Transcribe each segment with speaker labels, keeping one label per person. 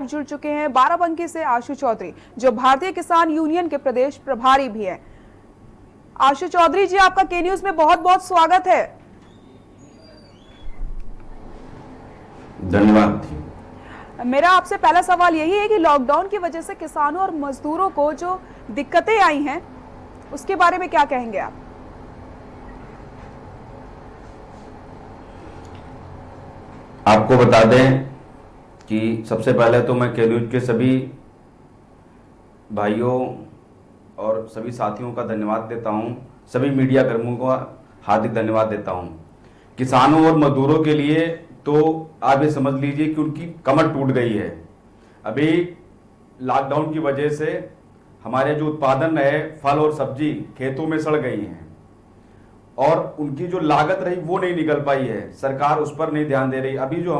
Speaker 1: जुड़ चुके हैं बाराबंकी से आशु चौधरी, जो भारतीय किसान यूनियन के प्रदेश प्रभारी भी हैं। आशु चौधरी जी, आपका के न्यूज में बहुत बहुत स्वागत है।
Speaker 2: धन्यवाद।
Speaker 1: मेरा आपसे पहला सवाल यही है कि लॉकडाउन की वजह से किसानों और मजदूरों को जो दिक्कतें आई हैं उसके बारे में क्या कहेंगे आप?
Speaker 2: आपको बता दें कि सबसे पहले तो मैं के न्यूज के सभी भाइयों और सभी साथियों का धन्यवाद देता हूं, सभी मीडिया कर्मियों का हार्दिक धन्यवाद देता हूं। किसानों और मजदूरों के लिए तो आप ये समझ लीजिए कि उनकी कमर टूट गई है। अभी लॉकडाउन की वजह से हमारे जो उत्पादन है, फल और सब्जी खेतों में सड़ गई हैं और उनकी जो लागत रही वो नहीं निकल पाई है। सरकार उस पर नहीं ध्यान दे रही। अभी जो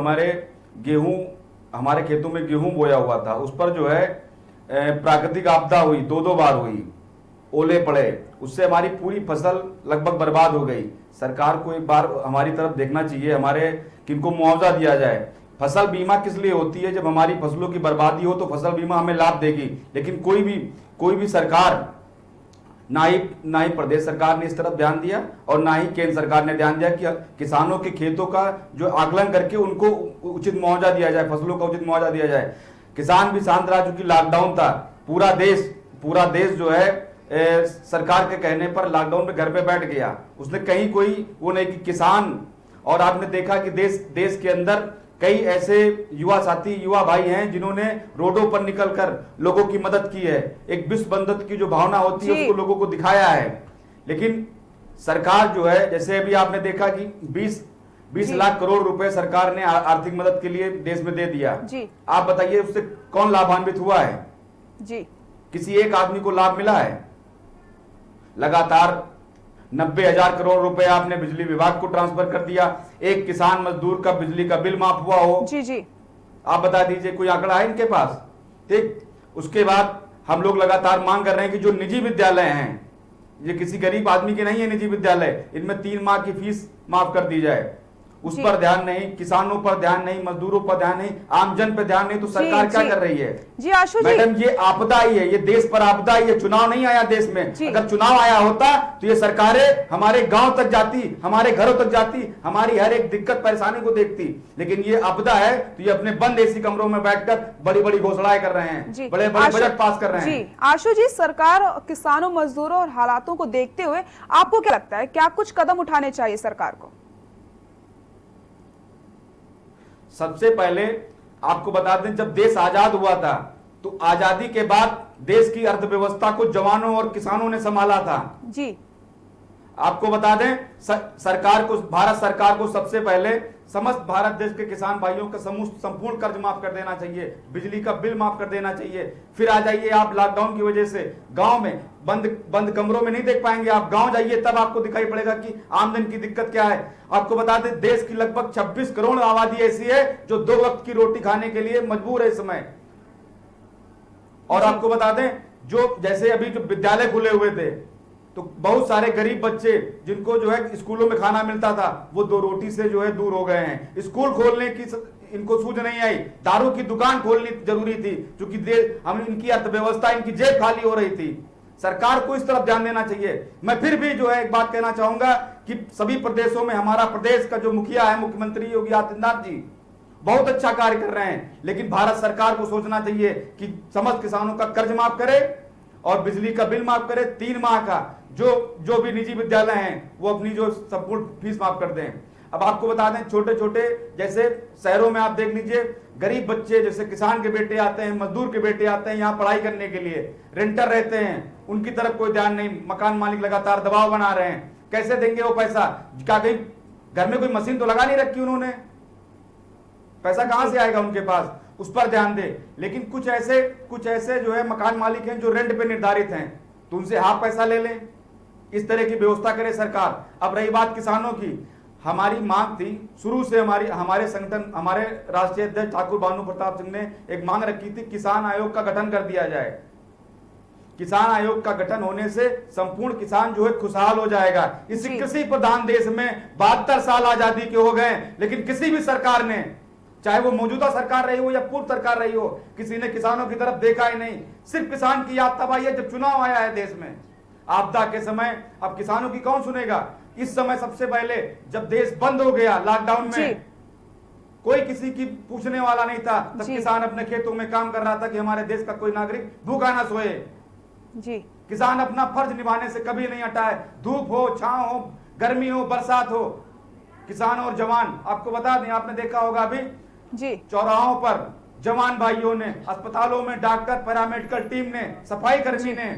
Speaker 2: हमारे खेतों में गेहूं बोया हुआ था उस पर जो है प्राकृतिक आपदा हुई, दो बार हुई, ओले पड़े, उससे हमारी पूरी फसल लगभग बर्बाद हो गई। सरकार को एक बार हमारी तरफ देखना चाहिए, हमारे किनको मुआवजा दिया जाए। फसल बीमा किस लिए होती है? जब हमारी फसलों की बर्बादी हो तो फसल बीमा हमें लाभ देगी, लेकिन कोई भी सरकार, ना ही प्रदेश सरकार ने इस तरफ ध्यान दिया और ना ही केंद्र सरकार ने ध्यान दिया कि किसानों के खेतों का जो आकलन करके उनको उचित मुआवजा दिया जाए, फसलों का उचित मुआवजा दिया जाए। किसान भी शांत रहा, चूंकि लॉकडाउन था। पूरा देश जो है सरकार के कहने पर लॉकडाउन में घर पे बैठ गया। उसने कहीं कोई वो नहीं कि किसान, और आपने देखा कि देश के अंदर कई ऐसे युवा भाई हैं जिन्होंने रोडों पर निकलकर लोगों की मदद की है। एक विश्व बंधुत्व की जो भावना होती है उसको लोगों को दिखाया है। लेकिन सरकार जो है, जैसे अभी आपने देखा कि 20 लाख करोड़ रुपए सरकार ने आर्थिक मदद के लिए देश में दे दिया। आप बताइए उससे कौन लाभान्वित हुआ है?
Speaker 1: जी,
Speaker 2: किसी एक आदमी को लाभ मिला है? लगातार 90,000 करोड़ रुपए आपने बिजली विभाग को ट्रांसफर कर दिया। एक किसान मजदूर का बिजली का बिल माफ हुआ हो?
Speaker 1: जी।
Speaker 2: आप बता दीजिए, कोई आंकड़ा है इनके पास? ठीक, उसके बाद हम लोग लगातार मांग कर रहे हैं कि जो निजी विद्यालय हैं, ये किसी गरीब आदमी के नहीं है निजी विद्यालय, इनमें 3 माह की फीस माफ कर दी जाए। उस पर ध्यान नहीं, किसानों पर ध्यान नहीं, मजदूरों पर ध्यान नहीं, आमजन पर ध्यान नहीं, तो सरकार क्या कर रही है?
Speaker 1: जी आशु जी,
Speaker 2: मैडम ये आपदा ही है, ये देश पर आपदा ही है। चुनाव नहीं आया देश में। अगर चुनाव आया होता तो ये सरकारें हमारे गांव तक जाती, हमारे घरों तक जाती, हमारी हर एक दिक्कत परेशानी को देखती। लेकिन ये आपदा है तो ये अपने बंद एसी कमरों में बैठकर बड़ी बड़ी घोषणाएं कर रहे हैं, बड़े बड़े बजट पास कर रहे हैं।
Speaker 1: आशु जी, सरकार किसानों, मजदूरों और हालातों को देखते हुए आपको क्या लगता है, क्या कुछ कदम उठाने चाहिए सरकार को?
Speaker 2: सबसे पहले आपको बता दें, जब देश आजाद हुआ था तो आजादी के बाद देश की अर्थव्यवस्था को जवानों और किसानों ने संभाला था।
Speaker 1: जी,
Speaker 2: आपको बता दें, भारत सरकार को सबसे पहले समस्त भारत देश के किसान भाइयों का संपूर्ण कर्ज माफ कर देना चाहिए, बिजली का बिल माफ कर देना चाहिए। फिर आ जाइए आप, लॉकडाउन की वजह से गांव में बंद कमरों में नहीं देख पाएंगे। आप गांव जाइए तब आपको दिखाई पड़ेगा कि आमदन की दिक्कत क्या है। आपको बता दें, देश की लगभग 26 करोड़ आबादी ऐसी है जो 2 वक्त की रोटी खाने के लिए मजबूर है इस समय। और आपको बता दें, जो जैसे अभी जो विद्यालय खुले हुए थे तो बहुत सारे गरीब बच्चे जिनको जो है स्कूलों में खाना मिलता था वो 2 रोटी से जो है दूर हो गए हैं। स्कूल खोलने की इनको सूझ नहीं आई। दारू की दुकान खोलनी जरूरी थी क्योंकि इनकी अर्थव्यवस्था, इनकी जेब खाली हो रही थी। सरकार को इस तरफ ध्यान देना चाहिए। मैं फिर भी जो है एक बात कहना चाहूंगा कि सभी प्रदेशों में हमारा प्रदेश का जो मुखिया है, मुख्यमंत्री योगी आदित्यनाथ जी, बहुत अच्छा कार्य कर रहे हैं। लेकिन भारत सरकार को सोचना चाहिए कि समस्त किसानों का कर्ज माफ करे और बिजली का बिल माफ करे। 3 माह का जो भी निजी विद्यालय हैं वो अपनी जो संपूर्ण फीस माफ कर दें। अब आपको बता दें, छोटे छोटे जैसे शहरों में आप देख लीजिए, गरीब बच्चे जैसे किसान के बेटे आते हैं, मजदूर के बेटे आते हैं यहाँ पढ़ाई करने के लिए, रेंटर रहते हैं, उनकी तरफ कोई ध्यान नहीं। मकान मालिक लगातार दबाव बना रहे हैं, कैसे देंगे वो पैसा? क्या कहीं घर में कोई मशीन तो लगा नहीं रखी उन्होंने? पैसा कहां से आएगा उनके पास? उस पर ध्यान दे। लेकिन कुछ ऐसे जो है मकान मालिक हैं जो रेंट पे निर्धारित हैं, तो उनसे हाफ पैसा ले लें। इस तरह की व्यवस्था करे सरकार। अब रही बात किसानों की, हमारी मांग थी शुरू से, हमारे संगठन, हमारे राष्ट्रीय अध्यक्ष ठाकुर भानु प्रताप सिंह ने एक मांग रखी थी, किसान आयोग का गठन कर दिया जाए। किसान आयोग का गठन होने से संपूर्ण किसान जो है खुशहाल हो जाएगा। इस कृषि प्रधान देश में 72 साल आजादी के हो गए, लेकिन किसी भी सरकार ने चाहे वो मौजूदा सरकार रही हो या पूर्व सरकार रही हो, किसी ने किसानों की तरफ देखा ही नहीं। सिर्फ किसान की याद तब आई है जब चुनाव आया है देश में। आपदा के समय अब किसानों की कौन सुनेगा? इस समय सबसे पहले जब देश बंद हो गया लॉकडाउन में, कोई किसी की पूछने वाला नहीं था, तब किसान अपने खेतों में काम कर रहा था कि हमारे देश का कोई नागरिक भूखा ना सोए।
Speaker 1: जी,
Speaker 2: किसान अपना फर्ज निभाने से कभी नहीं हटा है। धूप हो, छांव हो, गर्मी हो, बरसात हो, किसान और जवान, आपको बता दें, आपने देखा होगा अभी
Speaker 1: जी,
Speaker 2: चौराहों पर जवान भाइयों ने, अस्पतालों में डॉक्टर, पैरामेडिकल टीम ने, सफाई कर्मी ने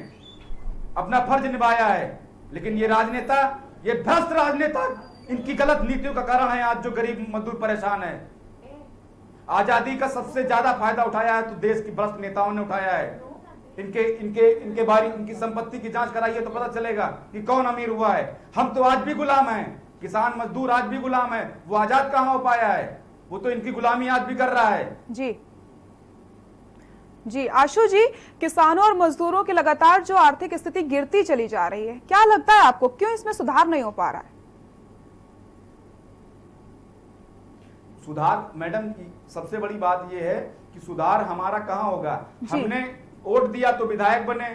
Speaker 2: अपना फर्ज निभाया है। लेकिन ये राजनेता, ये भ्रष्ट राजनेता, इनकी गलत नीतियों का कारण है आज जो गरीब मजदूर परेशान है। आजादी का सबसे ज्यादा फायदा उठाया है तो देश की भ्रष्ट नेताओं ने उठाया है। इनके बारी, इनकी संपत्ति की जांच कराइए तो पता चलेगा कि कौन अमीर हुआ है। हम तो आज भी गुलाम हैं, किसान मजदूर आज भी गुलाम है। वो आजाद कहां हो पाया है? वो तो इनकी गुलामी आज भी कर रहा है।
Speaker 1: जी जी, आशु जी, किसानों और मजदूरों की लगातार जो आर्थिक स्थिति गिरती चली जा रही है, क्या लगता है आपको, क्यों इसमें सुधार नहीं हो पा रहा है?
Speaker 2: सुधार मैडम, सबसे बड़ी बात यह है कि सुधार हमारा कहां होगा? हमने वोट दिया तो विधायक बने,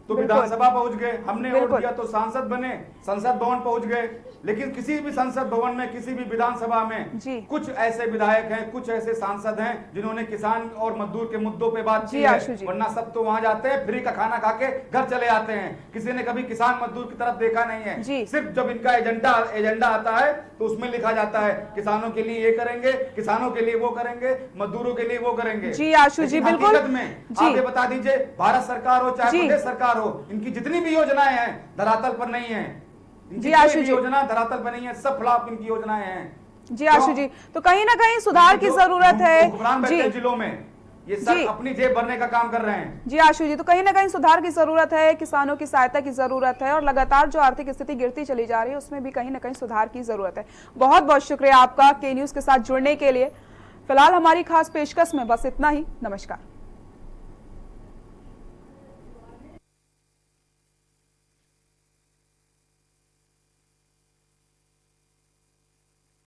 Speaker 2: तो विधानसभा पहुंच गए, हमने वोट दिया तो सांसद बने, संसद भवन पहुंच गए। लेकिन किसी भी संसद भवन में, किसी भी विधानसभा में कुछ ऐसे विधायक हैं, कुछ ऐसे सांसद हैं जिन्होंने किसान और मजदूर के मुद्दों पे बात की है। वरना सब तो वहां जाते हैं, फ्री का खाना खा के घर चले आते हैं। किसी ने कभी किसान मजदूर की तरफ देखा नहीं है। सिर्फ जब इनका एजेंडा आता है तो उसमें लिखा जाता है किसानों के लिए ये करेंगे, किसानों के लिए वो करेंगे, मजदूरों के लिए वो करेंगे।
Speaker 1: जी आशु जी, बिल्कुल।
Speaker 2: हकीकत में आप ये बता दीजिए, भारत सरकार हो चाहे प्रदेश सरकार हो, इनकी जितनी भी योजनाएं हैं धरातल पर नहीं है।
Speaker 1: जी आशु जी,
Speaker 2: योजना धरातल पर नहीं है, सब फ्लॉप इनकी योजनाएं हैं।
Speaker 1: जी आशु जी, तो कहीं ना कहीं सुधार की जरूरत है। जी,
Speaker 2: जिलों में ये सब अपनी जेब भरने का काम कर रहे हैं।
Speaker 1: जी आशु जी, तो कहीं ना कहीं सुधार की जरूरत है, किसानों की सहायता की जरूरत है, और लगातार जो आर्थिक स्थिति गिरती चली जा रही है उसमें भी कहीं ना कहीं सुधार की जरूरत है। बहुत बहुत शुक्रिया आपका के न्यूज के साथ जुड़ने के लिए। फिलहाल हमारी खास पेशकश में बस इतना ही। नमस्कार।